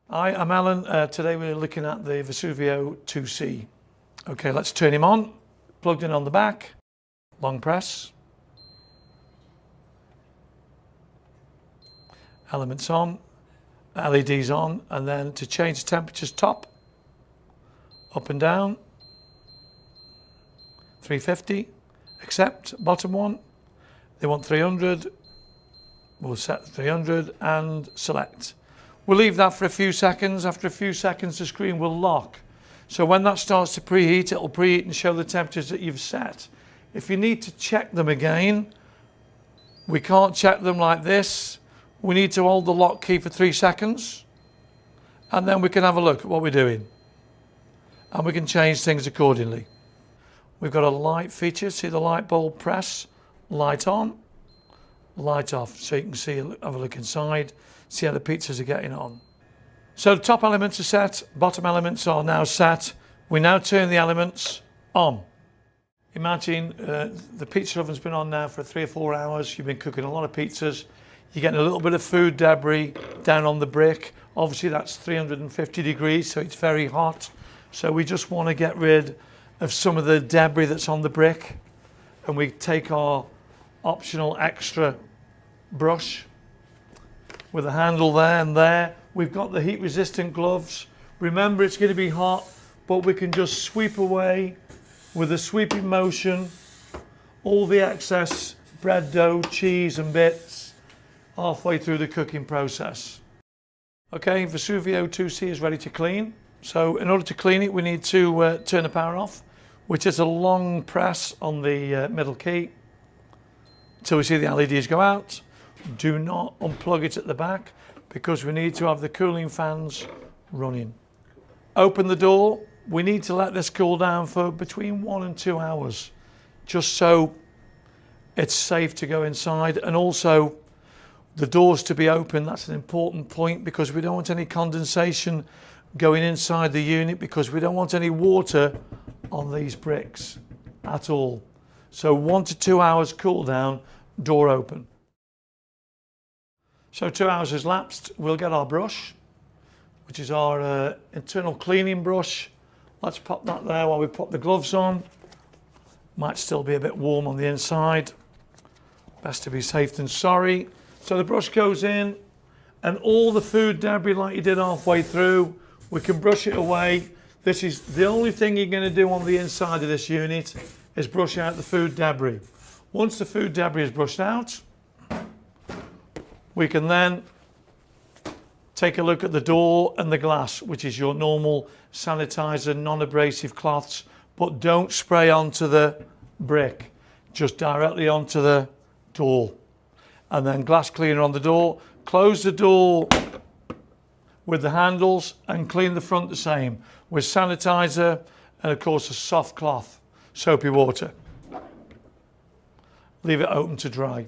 Hi, I'm Alan. Today we're looking at the Vesuvio 2C. Okay, let's turn him on. Plugged in on the back. Long press. Elements on. LEDs on. And then to change the temperatures, top, up and down. 350. Accept. Bottom one. They want 300. We'll set 300 and select. We'll leave that for a few seconds. After a few seconds, the screen will lock. So when that starts to preheat, it'll preheat and show the temperatures that you've set. If you need to check them again, we can't check them like this. We need to hold the lock key for 3 seconds, and then we can have a look at what we're doing. And we can change things accordingly. We've got a light feature. See the light bulb press, light on, light off. So you can see, have a look inside. See how the pizzas are getting on. So the top elements are set, bottom elements are now set. We now turn the elements on. Imagine the pizza oven's been on now for 3 or 4 hours. You've been cooking a lot of pizzas. You're getting a little bit of food debris down on the brick. Obviously that's 350 degrees, so it's very hot. So we just want to get rid of some of the debris that's on the brick. And we take our optional extra brush with a handle there and there. We've got the heat resistant gloves. Remember, it's going to be hot, but we can just sweep away with a sweeping motion all the excess bread dough, cheese and bits halfway through the cooking process. Okay, Vesuvio 2C is ready to clean. So in order to clean it, we need to turn the power off, which is a long press on the middle key until we see the LEDs go out. Do not unplug it at the back because we need to have the cooling fans running. Open the door. We need to let this cool down for between 1 and 2 hours, just so it's safe to go inside. And also the doors to be open. That's an important point because we don't want any condensation going inside the unit, because we don't want any water on these bricks at all. So 1 to 2 hours cool down, door open. So 2 hours has lapsed. We'll get our brush, which is our internal cleaning brush. Let's pop that there while we put the gloves on. Might still be a bit warm on the inside. Best to be safe than sorry. So the brush goes in, and all the food debris like you did halfway through, we can brush it away. This is the only thing you're going to do on the inside of this unit, is brush out the food debris. Once the food debris is brushed out, we can then take a look at the door and the glass, which is your normal sanitizer, non-abrasive cloths, but don't spray onto the brick, just directly onto the door. And then glass cleaner on the door. Close the door with the handles and clean the front the same with sanitizer and of course a soft cloth, soapy water. Leave it open to dry.